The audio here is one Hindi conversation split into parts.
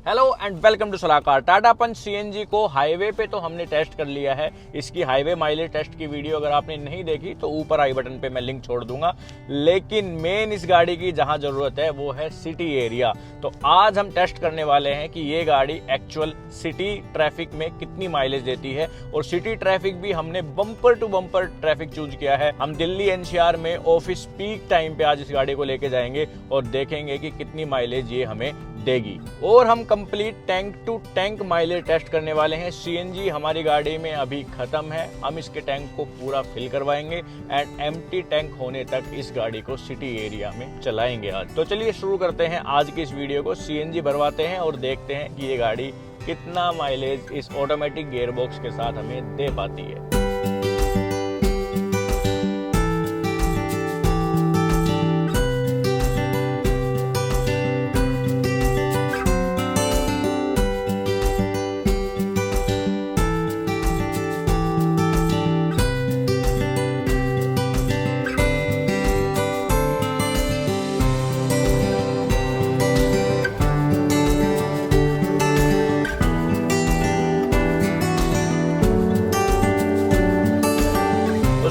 हेलो एंड वेलकम टू सलाहकार। टाटा पंच सीएनजी को हाईवे पे तो हमने टेस्ट कर लिया है। इसकी हाईवे माइलेज टेस्ट की वीडियो अगर आपने नहीं देखी तो ऊपर आई बटन पे मैं लिंक छोड़ दूंगा। लेकिन मेन इस गाड़ी की जहां जरूरत है वो है सिटी एरिया। तो आज हम टेस्ट करने वाले हैं कि ये गाड़ी एक्चुअल सिटी ट्रैफिक में कितनी माइलेज देती है। और सिटी ट्रैफिक भी हमने bumper to bumper traffic choose किया है। हम दिल्ली एनसीआर में ऑफिस पीक टाइम पे आज इस गाड़ी को लेके जाएंगे और देखेंगे कि कितनी माइलेज ये हमें देगी। और हम complete tank to tank mileage test करने वाले हैं। सीएनजी हमारी गाड़ी में अभी खत्म है, हम इसके टैंक को पूरा फिल करवाएंगे एंड एम्प्टी टैंक होने तक इस गाड़ी को सिटी एरिया में चलाएंगे आज। तो चलिए शुरू करते हैं आज की इस वीडियो को। सीएनजी भरवाते हैं और देखते हैं कि ये गाड़ी कितना माइलेज इस ऑटोमेटिक गियरबॉक्स के साथ हमें दे पाती है।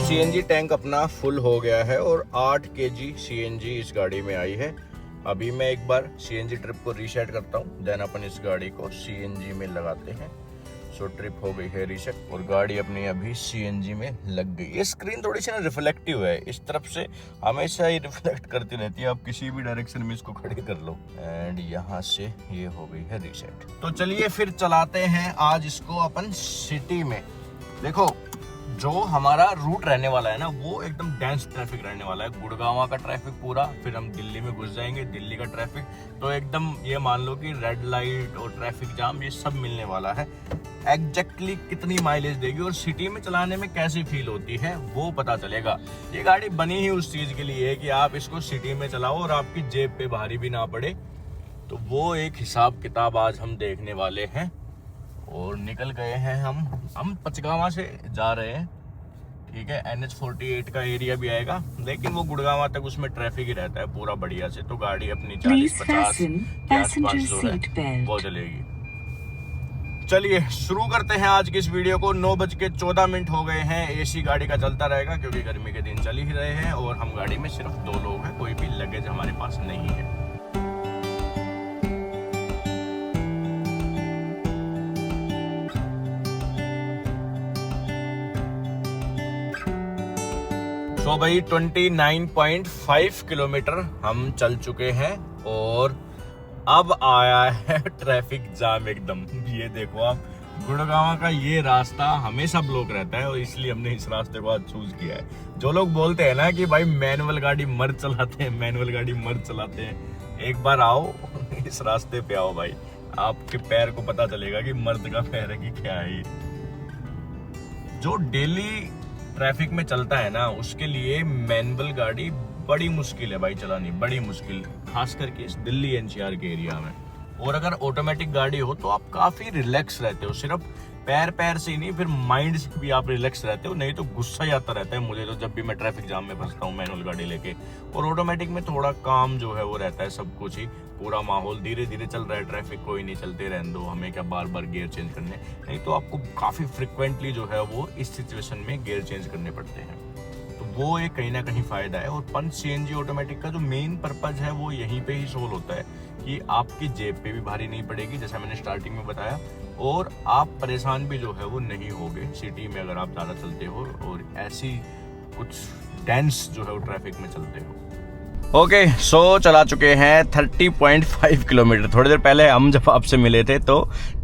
सीएनजी टैंक अपना फुल हो गया है और 8 केजी सीएनजी इस गाड़ी में आई है। अभी मैं एक बार सीएनजी ट्रिप को रीसेट करता हूँ, देन अपन इस गाड़ी को सीएनजी में लगाते हैं। सो ट्रिप हो गई है रीसेट और गाड़ी अपनी अभी सीएनजी में लग गई। ये स्क्रीन थोड़ी सी ना रिफ्लेक्टिव है, इस तरफ से हमेशा ही रिफ्लेक्ट करती रहती है। आप किसी भी डायरेक्शन में इसको खड़ी कर लो एंड यहाँ से ये हो गई है रीसेट। तो चलिए फिर चलाते हैं आज इसको अपन सिटी में। देखो जो हमारा रूट रहने वाला है ना वो एकदम डेंस ट्रैफिक रहने वाला है। गुड़गांव का ट्रैफिक पूरा, फिर हम दिल्ली में घुस जाएंगे, दिल्ली का ट्रैफिक। तो एकदम ये मान लो कि रेड लाइट और ट्रैफिक जाम ये सब मिलने वाला है। एग्जैक्टली कितनी माइलेज देगी और सिटी में चलाने में कैसी फील होती है वो पता चलेगा। ये गाड़ी बनी ही उस चीज के लिए है कि आप इसको सिटी में चलाओ और आपकी जेब पे भारी भी ना पड़े। तो वो एक हिसाब किताब आज हम देखने वाले हैं। और निकल गए हैं हम पचगावा से जा रहे हैं, ठीक है। NH48 का एरिया भी आएगा, लेकिन वो गुड़गांव तक उसमें ट्रैफिक ही रहता है पूरा बढ़िया से। तो गाड़ी अपनी 40-50 के आसपास जो है वो चलेगी। चलिए शुरू करते हैं आज की इस वीडियो को। 9:14 हो गए हैं। एसी गाड़ी का चलता रहेगा क्योंकि गर्मी के दिन चल ही रहे हैं और हम गाड़ी में सिर्फ 2 लोग हैं, कोई भी लगेज हमारे पास नहीं है। तो भाई 29.5 किलोमीटर हम चल चुके हैं और अब आया है ट्रैफिक जाम एकदम। ये देखो आप, गुड़गांव का ये रास्ता हमेशा ब्लॉक रहता है और इसलिए हमने इस रास्ते को आज चूज किया है। जो लोग बोलते हैं ना कि भाई मैनुअल गाड़ी मर्द चलाते हैं, मैनुअल गाड़ी मर्द चलाते हैं, एक बार आओ इस रास्ते पे आओ भाई, आपके पैर को पता चलेगा कि मर्द का पैर है कि क्या है। जो डेली ट्रैफिक में चलता है ना उसके लिए मैनुअल गाड़ी बड़ी मुश्किल है भाई चलानी, बड़ी मुश्किल, खास करके इस दिल्ली एनसीआर के एरिया में। और अगर ऑटोमेटिक गाड़ी हो तो आप काफी रिलैक्स रहते हो, सिर्फ पैर से ही नहीं, फिर माइंड से भी आप रिलैक्स रहते हो। नहीं तो गुस्सा ही आता रहता है मुझे तो जब भी मैं ट्रैफिक जाम में फंसता हूँ मैनुअल गाड़ी लेके। और ऑटोमेटिक में थोड़ा काम जो है वो रहता है, सब कुछ ही, पूरा माहौल धीरे धीरे चल रहा है, ट्रैफिक कोई नहीं, चलते रहने दो, हमें क्या बार बार गियर चेंज करने। नहीं तो आपको काफी फ्रिक्वेंटली जो है वो इस सिचुएशन में गियर चेंज करने पड़ते हैं। तो वो एक कहीं ना कहीं फायदा है। और पंच सीएनजी ऑटोमेटिक का जो मेन पर्पज है वो यहीं पे ही सोल्व होता है कि आपकी जेब पे भी भारी नहीं पड़ेगी, जैसा मैंने स्टार्टिंग में बताया, और आप परेशान भी जो है वो नहीं होगे सिटी में अगर आप ज़्यादा चलते हो और ऐसी कुछ डेंस जो है वो ट्रैफिक में चलते हो। ओके, सो चला चुके हैं 30.5 किलोमीटर। थोड़ी देर पहले हम जब आपसे मिले थे तो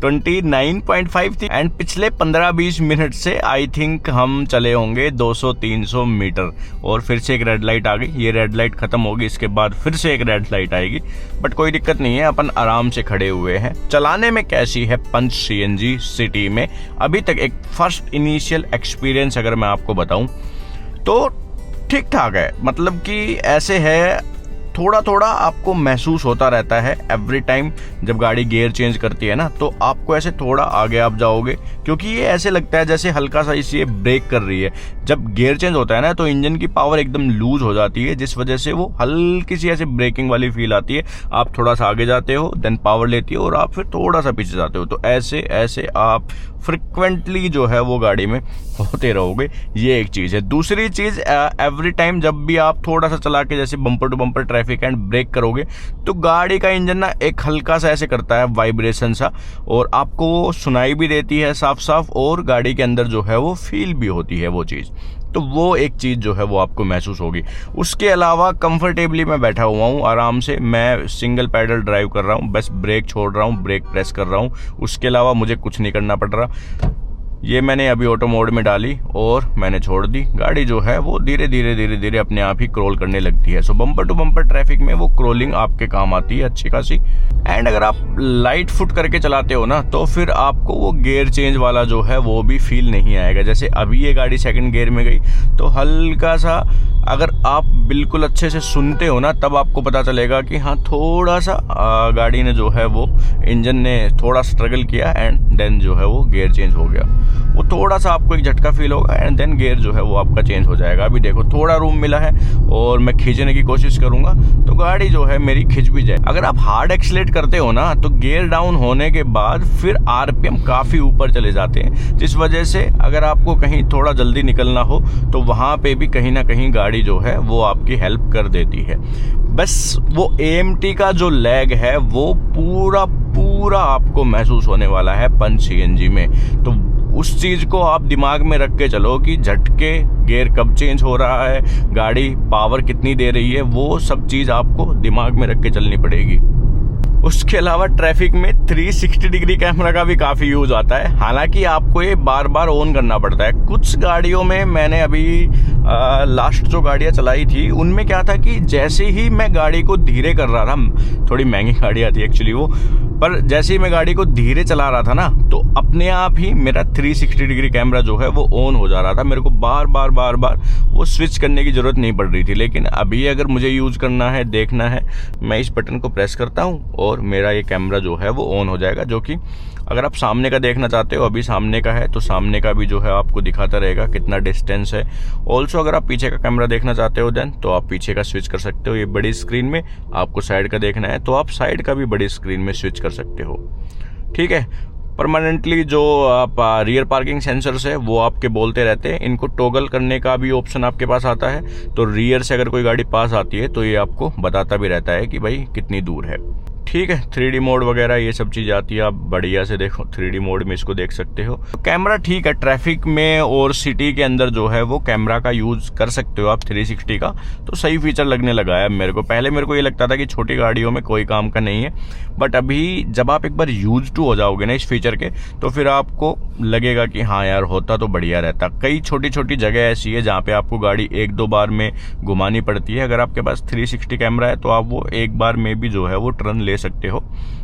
29.5 थी एंड पिछले 15-20 मिनट से आई थिंक हम चले होंगे 200-300 मीटर। और फिर से एक रेड लाइट आ गई, ये रेड लाइट खत्म होगी, इसके बाद फिर से एक रेड लाइट आएगी, बट कोई दिक्कत नहीं है, अपन आराम से खड़े हुए हैं। चलाने में कैसी है पंच सीएनजी सिटी में अभी तक एक फर्स्ट इनिशियल एक्सपीरियंस अगर मैं आपको बताऊं तो ठीक ठाक है। मतलब कि ऐसे है थोड़ा थोड़ा आपको महसूस होता रहता है एवरी टाइम जब गाड़ी गियर चेंज करती है ना, तो आपको ऐसे थोड़ा आगे आप जाओगे, क्योंकि ये ऐसे लगता है जैसे हल्का सा इसे ब्रेक कर रही है। जब गियर चेंज होता है ना तो इंजन की पावर एकदम लूज हो जाती है, जिस वजह से वो हल्की सी ऐसे ब्रेकिंग वाली फील आती है। आप थोड़ा सा आगे जाते हो, देन पावर लेती है और आप फिर थोड़ा सा पीछे जाते हो। तो ऐसे ऐसे आप फ्रिक्वेंटली जो है वो गाड़ी में होते रहोगे। ये एक चीज़ है। दूसरी चीज़, एवरी टाइम जब भी आप थोड़ा सा चला के जैसे bumper to bumper traffic and brake करोगे तो गाड़ी का इंजन ना एक हल्का सा ऐसे करता है वाइब्रेशन सा, और आपको वो सुनाई भी देती है साफ साफ, और गाड़ी के अंदर जो है वो फील भी होती है वो चीज़। तो वो एक चीज़ जो है वो आपको महसूस होगी। उसके अलावा कंफर्टेबली मैं बैठा हुआ हूँ आराम से, मैं सिंगल पैडल ड्राइव कर रहा हूँ, बस ब्रेक छोड़ रहा हूँ, ब्रेक प्रेस कर रहा हूँ, उसके अलावा मुझे कुछ नहीं करना पड़ रहा। ये मैंने अभी ऑटो मोड में डाली और मैंने छोड़ दी। गाड़ी जो है वो धीरे धीरे अपने आप ही क्रोल करने लगती है। सो बम्पर टू बम्पर ट्रैफिक में वो क्रोलिंग आपके काम आती है अच्छी खासी। एंड अगर आप लाइट फुट करके चलाते हो ना तो फिर आपको वो गियर चेंज वाला जो है वो भी फील नहीं आएगा। जैसे अभी ये गाड़ी सेकंड गियर में गई तो हल्का सा, अगर आप बिल्कुल अच्छे से सुनते हो ना तब आपको पता चलेगा कि हाँ थोड़ा सा गाड़ी ने जो है वो इंजन ने थोड़ा स्ट्रगल किया एंड देन जो है वो गियर चेंज हो गया। वो थोड़ा सा आपको एक झटका फील होगा एंड देन गियर जो है वो आपका चेंज हो जाएगा। अभी देखो थोड़ा रूम मिला है और मैं खींचने की कोशिश करूंगा तो गाड़ी जो है मेरी खिंच भी जाए। अगर आप हार्ड एक्सीलेट करते हो ना तो गियर डाउन होने के बाद फिर आरपीएम काफ़ी ऊपर चले जाते हैं, जिस वजह से अगर आपको कहीं थोड़ा जल्दी निकलना हो तो वहाँ पे भी कहीं ना कहीं गाड़ी जो है वो आपकी हेल्प कर देती है। बस वो AMT का जो लैग है वो पूरा आपको महसूस होने वाला है पंच CNG में। तो उस चीज़ को आप दिमाग में रख के चलो कि झटके गियर कब चेंज हो रहा है, गाड़ी पावर कितनी दे रही है, वो सब चीज़ आपको दिमाग में रख के चलनी पड़ेगी। उसके अलावा ट्रैफिक में 360 डिग्री कैमरा का भी काफ़ी यूज आता है, हालांकि आपको ये बार बार ऑन करना पड़ता है। कुछ गाड़ियों में मैंने अभी लास्ट जो गाड़ियाँ चलाई थी उनमें क्या था कि जैसे ही मैं गाड़ी को धीरे कर रहा था, थोड़ी महंगी गाड़ियाँ थी एक्चुअली वो, पर जैसे ही मैं गाड़ी को धीरे चला रहा था ना तो अपने आप ही मेरा 360 डिग्री कैमरा जो है वो ऑन हो जा रहा था। मेरे को बार बार वो स्विच करने की ज़रूरत नहीं पड़ रही थी। लेकिन अभी अगर मुझे यूज़ करना है, देखना है, मैं इस बटन को प्रेस करता हूँ और मेरा ये कैमरा जो है वो ऑन हो जाएगा। जो कि अगर आप सामने का देखना चाहते हो, अभी सामने का है तो सामने का भी जो है आपको दिखाता रहेगा कितना डिस्टेंस है। ऑल्सो अगर आप पीछे का कैमरा देखना चाहते हो देन तो आप पीछे का स्विच कर सकते हो। ये बड़ी स्क्रीन में आपको साइड का देखना है तो आप साइड का भी बड़ी स्क्रीन में स्विच कर सकते हो। ठीक है। परमानेंटली जो आप रियर पार्किंग सेंसर्स है वो आपके बोलते रहते हैं, इनको टॉगल करने का भी ऑप्शन आपके पास आता है। तो रियर से अगर कोई गाड़ी पास आती है तो ये आपको बताता भी रहता है कि भाई कितनी दूर है। ठीक है। 3D मोड वगैरह ये सब चीज़ आती है, आप बढ़िया से देखो 3D मोड में इसको देख सकते हो। कैमरा ठीक है, ट्रैफिक में और सिटी के अंदर जो है वो कैमरा का यूज़ कर सकते हो आप 360 का, तो सही फीचर लगने लगा है मेरे को। पहले मेरे को ये लगता था कि छोटी गाड़ियों में कोई काम का नहीं है, बट अभी जब आप एक बार यूज टू हो जाओगे ना इस फीचर के तो फिर आपको लगेगा कि हाँ यार होता तो बढ़िया रहता। कई छोटी छोटी जगह ऐसी है जहाँ पे आपको गाड़ी 1-2 बार में घुमानी पड़ती है। अगर आपके पास 360 कैमरा है तो आप वो एक बार में भी जो है वो टर्न ले सकते हो,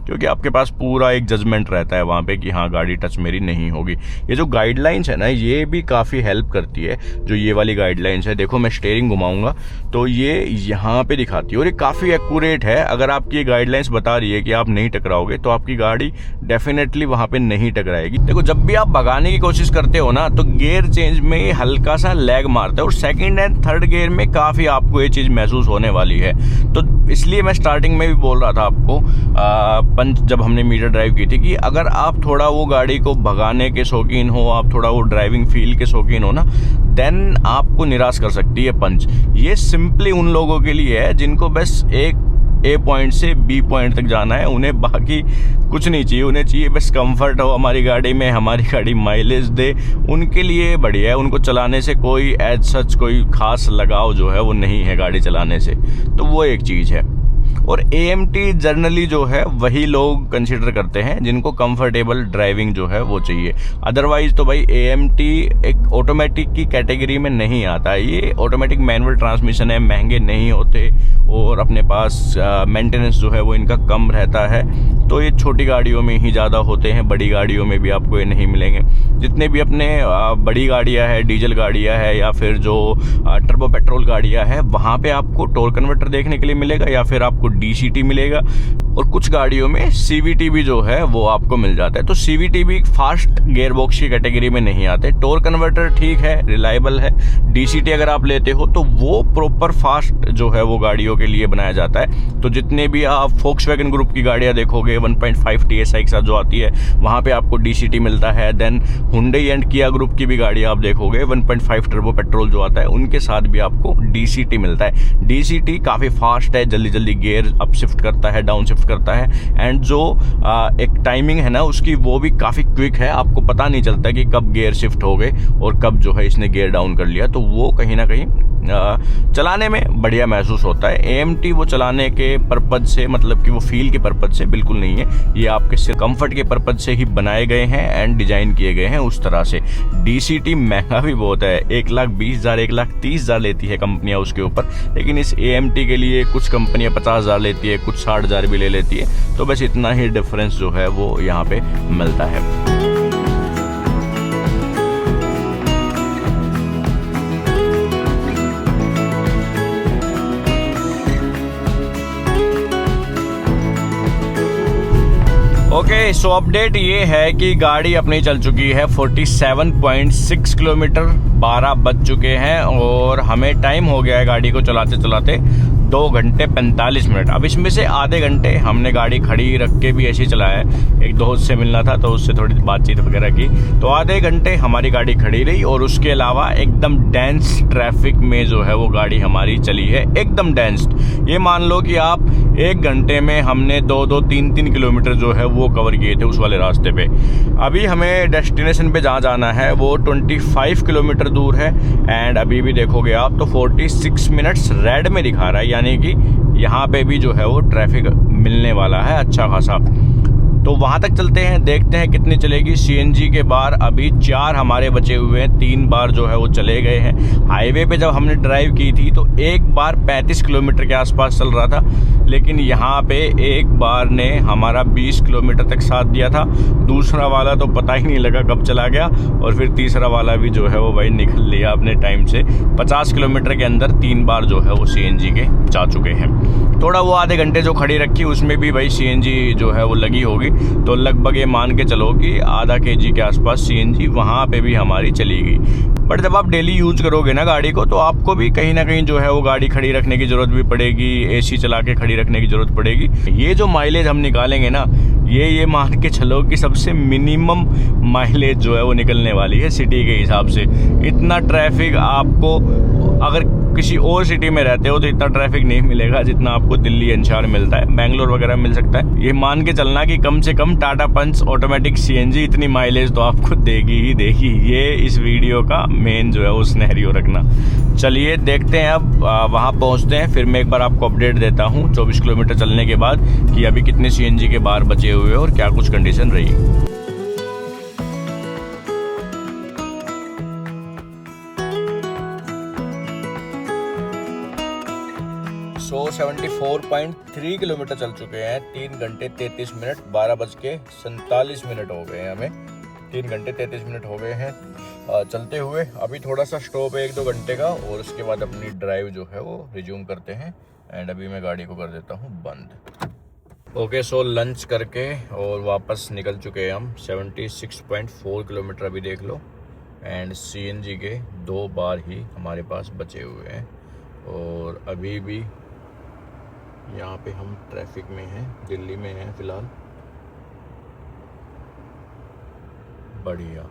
क्योंकि आपके पास पूरा एक जजमेंट रहता है वहाँ पे कि हाँ गाड़ी टच मेरी नहीं होगी। ये जो गाइडलाइंस है ना ये भी काफ़ी हेल्प करती है। जो ये वाली गाइडलाइंस है, देखो मैं स्टीयरिंग घुमाऊंगा तो ये यहाँ पे दिखाती है और ये काफ़ी एक्यूरेट है। अगर आपकी ये गाइडलाइंस बता रही है कि आप नहीं टकराओगे तो आपकी गाड़ी डेफिनेटली वहाँ पे नहीं टकराएगी। देखो जब भी आप भगाने की कोशिश करते हो ना तो गियर चेंज में हल्का सा लैग मारता है और सेकेंड एंड थर्ड गियर में काफ़ी आपको ये चीज़ महसूस होने वाली है। तो इसलिए मैं स्टार्टिंग में भी बोल रहा था आपको पंच जब हमने मीटर ड्राइव की थी कि अगर आप थोड़ा वो गाड़ी को भगाने के शौकीन हो, आप थोड़ा वो ड्राइविंग फील के शौकीन हो ना, देन आपको निराश कर सकती है पंच। ये सिंपली उन लोगों के लिए है जिनको बस एक A पॉइंट से B पॉइंट तक जाना है, उन्हें बाकी कुछ नहीं चाहिए। उन्हें चाहिए बस कंफर्ट हो हमारी गाड़ी में, हमारी गाड़ी माइलेज दे, उनके लिए बढ़िया है। उनको चलाने से कोई एज सच कोई खास लगाव जो है वो नहीं है गाड़ी चलाने से, तो वो एक चीज़ है। और AMT जनरली जो है वही लोग कंसिडर करते हैं जिनको कंफर्टेबल ड्राइविंग जो है वो चाहिए। अदरवाइज तो भाई AMT एक ऑटोमेटिक की कैटेगरी में नहीं आता। ये ऑटोमेटिक मैनुअल ट्रांसमिशन है, महंगे नहीं होते और अपने पास मेंटेनेंस जो है वो इनका कम रहता है। तो ये छोटी गाड़ियों में ही ज़्यादा होते हैं, बड़ी गाड़ियों में भी आपको ये नहीं मिलेंगे। जितने भी अपने बड़ी गाड़ियां है, डीजल गाड़ियां है या फिर जो टर्बो पेट्रोल गाड़ियां है, वहाँ पे आपको टॉर्क कन्वर्टर देखने के लिए मिलेगा या फिर आपको DCT मिलेगा। और कुछ गाड़ियों में CVT भी जो है वो आपको मिल जाता है। तो CVT भी फास्ट गियर बॉक्स की कैटेगरी में नहीं आते। टॉर्क कन्वर्टर ठीक है, रिलायबल है। DCT अगर आप लेते हो तो वो प्रॉपर फास्ट जो है वो गाड़ियों के लिए बनाया जाता है। तो जितने भी आप फोक्सवैगन ग्रुप की गाड़ियां देखोगे 1.5 TSI के साथ जो आती है, वहाँ पे आपको DCT मिलता है। देन हुंडई एंड किया ग्रुप की भी गाड़ियां आप देखोगे 1.5 टर्बो पेट्रोल जो आता है, उनके साथ भी आपको DCT मिलता है। DCT काफ़ी फास्ट है, जल्दी जल्दी गियर अप शिफ्ट करता है, डाउन शिफ्ट करता है। एंड जो एक टाइमिंग है ना उसकी, वो भी काफ़ी क्विक है। आपको पता नहीं चलता कि कब गियर शिफ्ट हो गए और कब जो है इसने गियर डाउन कर लिया। तो वो कहीं ना कहीं चलाने में बढ़िया महसूस होता है। AMT वो चलाने के पर्पज से, मतलब कि वो फील के पर्पज से बिल्कुल नहीं है। ये आपके सिर्फ कंफर्ट के पर्पज से ही बनाए गए हैं एंड डिजाइन किए गए हैं उस तरह से। DCT महंगा भी बहुत है, 1,20,000 1,30,000 लेती है कंपनियां उसके ऊपर। लेकिन इस AMT के लिए कुछ कंपनियां 50,000 लेती है, कुछ 60,000 भी ले लेती है। तो बस इतना ही डिफरेंस जो है वो यहाँ पे मिलता है। ओके, सो अपडेट ये है कि गाड़ी अपनी चल चुकी है 47.6 किलोमीटर, 12 बज चुके हैं और हमें टाइम हो गया है गाड़ी को चलाते चलाते 2 घंटे 45 मिनट। अब इसमें से आधे घंटे हमने गाड़ी खड़ी रख के भी ऐसे ही चलाया है। एक दोस्त से मिलना था तो उससे थोड़ी बातचीत वगैरह की, तो आधे घंटे हमारी गाड़ी खड़ी रही। और उसके अलावा एकदम डेंस ट्रैफिक में जो है वो गाड़ी हमारी चली है, एकदम डेंस्ड। ये मान लो कि आप 1 घंटे में हमने 2-2, 3-3 किलोमीटर जो है वो कवर किए थे उस वाले रास्ते पे। अभी हमें डेस्टिनेशन पे जहाँ जाना है वो 25 किलोमीटर दूर है। एंड अभी भी देखोगे आप तो 46 मिनट्स रेड में दिखा रहा है, यानी कि यहाँ पे भी जो है वो ट्रैफिक मिलने वाला है अच्छा खासा। तो वहाँ तक चलते हैं, देखते हैं कितनी चलेगी। CNG के बार अभी 4 हमारे बचे हुए हैं, 3 बार जो है वो चले गए हैं। हाईवे पे जब हमने ड्राइव की थी तो एक बार 35 किलोमीटर के आसपास चल रहा था, लेकिन यहाँ पे एक बार ने हमारा 20 किलोमीटर तक साथ दिया था। दूसरा वाला तो पता ही नहीं लगा कब चला गया, और फिर तीसरा वाला भी जो है वो भाई निकल लिया अपने टाइम से। 50 किलोमीटर के अंदर 3 बार जो है वो CNG के जा चुके हैं। थोड़ा वो आधे घंटे जो खड़ी रखी उसमें भी भाई CNG जो है वो लगी होगी, तो लगभग ये मान के चलो कि आधा kg के आसपास CNG वहाँ पे भी हमारी चलेगी। बट जब आप डेली यूज करोगे ना गाड़ी को, तो आपको भी कहीं ना कहीं जो है वो गाड़ी खड़ी रखने की जरूरत भी पड़ेगी, AC चला के खड़ी रखने की जरूरत पड़ेगी। ये जो माइलेज हम निकालेंगे ना, ये मान के चलो कि सबसे मिनिमम माइलेज जो है वो निकलने वाली है सिटी के हिसाब से। इतना ट्रैफिक आपको, अगर किसी और सिटी में रहते हो तो इतना ट्रैफिक नहीं मिलेगा जितना आपको दिल्ली एनसीआर मिलता है, बेंगलोर वगैरह मिल सकता है। ये मान के चलना कि कम से कम टाटा पंच ऑटोमेटिक CNG इतनी माइलेज तो आपको देगी ही देगी। ये इस वीडियो का मेन जो है वो सिनेरियो रखना। चलिए देखते हैं, अब वहाँ पहुँचते हैं, फिर मैं एक बार आपको अपडेट देता हूँ 24 किलोमीटर चलने के बाद कि अभी कितने CNG के बार बचे हुए और क्या कुछ कंडीशन रही। 74.3 किलोमीटर चल चुके हैं, 3 घंटे 33 मिनट, 12:47 हो गए हैं। हमें 3 घंटे 33 मिनट हो गए हैं चलते हुए। अभी थोड़ा सा स्टॉप है 1-2 घंटे का, और उसके बाद अपनी ड्राइव जो है वो रिज्यूम करते हैं। एंड अभी मैं गाड़ी को कर देता हूँ बंद। ओके, सो लंच करके और वापस निकल चुके हैं हम। 76.4 किलोमीटर अभी देख लो। एंड CNG के 2 बार ही हमारे पास बचे हुए हैं, और अभी भी यहाँ पे हम ट्रैफिक में हैं, दिल्ली में हैं फ़िलहाल। बढ़िया।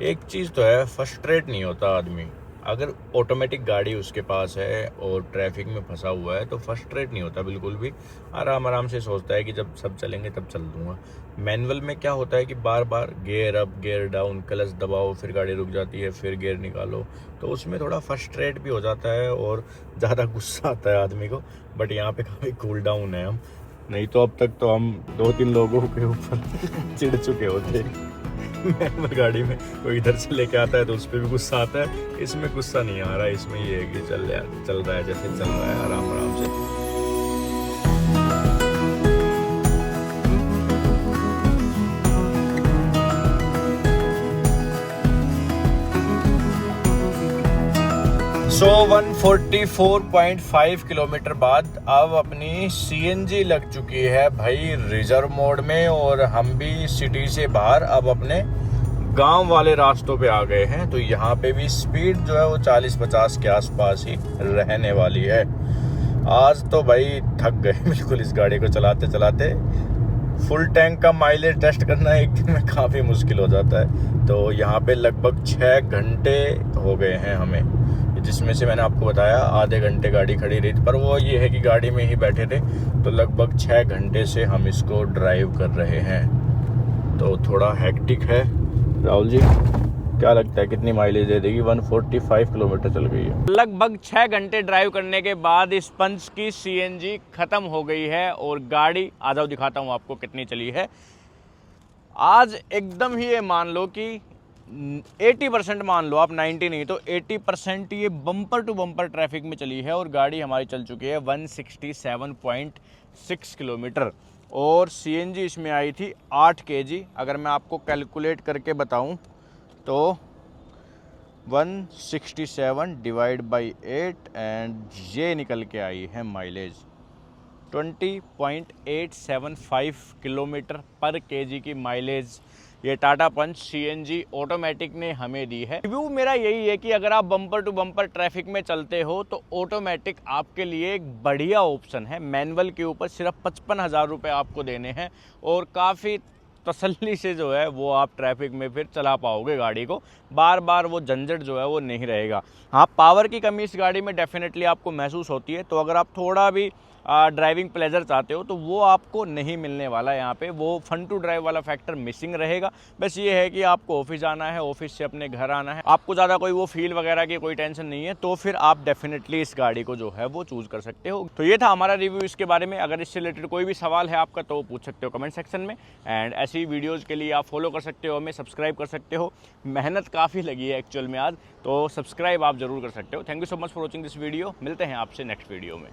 एक चीज़ तो है, फ्रस्ट्रेट नहीं होता आदमी। अगर ऑटोमेटिक गाड़ी उसके पास है और ट्रैफिक में फंसा हुआ है तो फ्रस्ट्रेट नहीं होता बिल्कुल भी, आराम आराम से सोचता है कि जब सब चलेंगे तब चल दूंगा। मैनुअल में क्या होता है कि बार बार gear up gear down, clutch दबाओ, फिर गाड़ी रुक जाती है, फिर गियर निकालो, तो उसमें थोड़ा फ्रस्ट्रेट भी हो जाता है और ज़्यादा गुस्सा आता है आदमी को। बट यहाँ पे काफ़ी कूल डाउन है हम, नहीं तो अब तक तो हम 2-3 लोगों के ऊपर चिढ़ चुके होते। मैनुअल गाड़ी में कोई इधर से लेके आता है तो उस पर भी गुस्सा आता है, इसमें गुस्सा नहीं आ रहा है। इसमें ये है कि चल रहा है जैसे चल रहा है आराम आराम से। सो 144.5 किलोमीटर बाद अब अपनी सीएनजी लग चुकी है भाई रिजर्व मोड में, और हम भी सिटी से बाहर अब अपने गांव वाले रास्तों पे आ गए हैं। तो यहाँ पे भी स्पीड जो है वो 40-50 के आसपास ही रहने वाली है। आज तो भाई थक गए बिल्कुल इस गाड़ी को चलाते चलाते। फुल टैंक का माइलेज टेस्ट करना एक दिन में काफ़ी मुश्किल हो जाता है। तो यहाँ पे लगभग 6 घंटे हो गए हैं हमें, जिसमें से मैंने आपको बताया आधे घंटे गाड़ी खड़ी रही थी, पर वो ये है कि गाड़ी में ही बैठे थे। तो लगभग 6 घंटे से हम इसको ड्राइव कर रहे हैं, तो थोड़ा हेक्टिक है। राहुल जी क्या लगता है कितनी माइलेज दे देगी? 145 किलोमीटर चल गई है। लगभग 6 घंटे ड्राइव करने के बाद इस पंच की सीएनजी खत्म हो गई है और गाड़ी आ जाओ दिखाता हूँ आपको कितनी चली है। आज एकदम ही ये मान लो कि 80% मान लो आप, 90 नहीं तो 80% ये बम्पर टू बम्पर ट्रैफिक में चली है और गाड़ी हमारी चल चुकी है 167.6 किलोमीटर और सीएनजी इसमें आई थी 8 kg। अगर मैं आपको कैलकुलेट करके बताऊं तो 167 डिवाइड बाई 8 एंड ये निकल के आई है माइलेज 20.875 किलोमीटर पर केजी की माइलेज ये टाटा पंच सीएनजी ऑटोमेटिक ने हमें दी है। रिव्यू मेरा यही है कि अगर आप बम्पर टू बम्पर ट्रैफिक में चलते हो तो ऑटोमेटिक आपके लिए एक बढ़िया ऑप्शन है। मैनुअल के ऊपर सिर्फ 55,000 रुपये आपको देने हैं और काफ़ी तसल्ली से जो है वो आप ट्रैफिक में फिर चला पाओगे गाड़ी को, बार बार वो झंझट जो है वो नहीं रहेगा। हाँ, पावर की कमी इस गाड़ी में डेफिनेटली आपको महसूस होती है, तो अगर आप थोड़ा भी ड्राइविंग प्लेजर चाहते हो तो वो आपको नहीं मिलने वाला। यहाँ पे वो फन टू ड्राइव वाला फैक्टर मिसिंग रहेगा। बस ये है कि आपको ऑफिस जाना है, ऑफिस से अपने घर आना है, आपको ज़्यादा कोई वो फील वगैरह की कोई टेंशन नहीं है, तो फिर आप डेफिनेटली इस गाड़ी को जो है वो चूज़ कर सकते हो। तो ये था हमारा रिव्यू इसके बारे में। अगर इससे रिलेटेड कोई भी सवाल है आपका तो पूछ सकते हो कमेंट सेक्शन में, एंड ऐसी वीडियोज़ के लिए आप फॉलो कर सकते हो, हमें सब्सक्राइब कर सकते हो। मेहनत काफ़ी लगी है एक्चुअल में आज, तो सब्सक्राइब आप ज़रूर कर सकते हो। Thank you so much for watching this video. मिलते हैं आपसे नेक्स्ट वीडियो में।